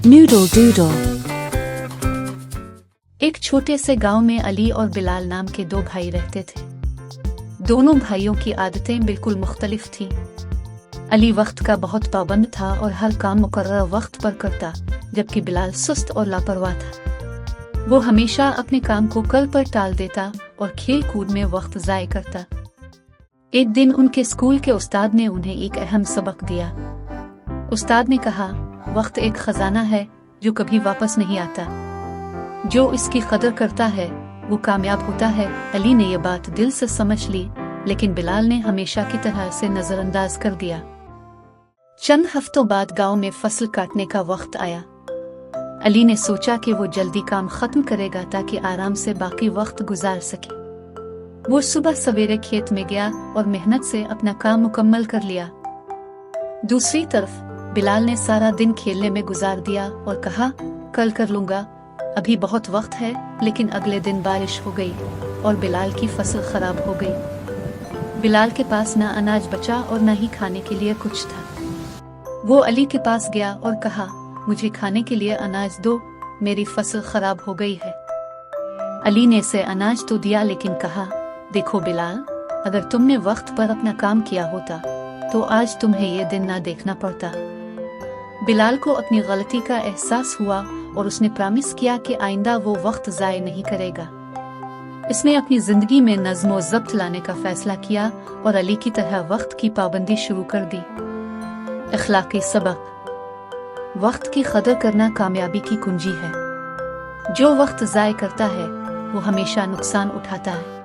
Noodle doodle. एक छोटे से गांव में अली और बिलाल नाम के दो भाई रहते थे। दोनों भाइयों की आदतें बिल्कुल मुख्तलिफ थीं। अली वक्त का बहुत पाबंद था और हर काम मुकर्रर वक्त पर करता, जबकि बिलाल सुस्त और लापरवाह था। वो हमेशा अपने काम को कल पर टाल देता और खेल कूद में वक्त ज़ाय करता। एक दिन उनके स्कूल के उस्ताद ने उन्हें एक अहम सबक दिया। उस्ताद ने कहा, वक्त एक खजाना है जो कभी वापस नहीं आता। जो इसकी कदर करता है वो कामयाब होता है। अली ने यह बात दिल से समझ ली, लेकिन बिलाल ने हमेशा की तरह से नजरअंदाज कर दिया। चंद हफ्तों बाद गांव में फसल काटने का वक्त आया। अली ने सोचा कि वो जल्दी काम खत्म करेगा ताकि आराम से बाकी वक्त गुजार सके। वो सुबह सवेरे खेत में गया और मेहनत से अपना काम मुकम्मल कर लिया। दूसरी तरफ बिलाल ने सारा दिन खेलने में गुजार दिया और कहा, कल कर लूंगा, अभी बहुत वक्त है। लेकिन अगले दिन बारिश हो गई और बिलाल की फसल खराब हो गई। बिलाल के पास न अनाज बचा और न ही खाने के लिए कुछ था। वो अली के पास गया और कहा, मुझे खाने के लिए अनाज दो, मेरी फसल खराब हो गई है। अली ने इसे अनाज तो दिया, लेकिन कहा, देखो बिलाल, अगर तुमने वक्त पर अपना काम किया होता तो आज तुम्हें ये दिन ना देखना पड़ता। बिलाल को अपनी गलती का एहसास हुआ और उसने प्रॉमिस किया कि आइंदा वो वक्त ज़ाय नहीं करेगा। इसने अपनी जिंदगी में नज़्म व ज़ब्त लाने का फैसला किया और अली की तरह वक्त की पाबंदी शुरू कर दी। अखलाकी सबक: वक्त की कदर करना कामयाबी की कुंजी है। जो वक्त ज़ाय करता है वो हमेशा नुकसान उठाता है।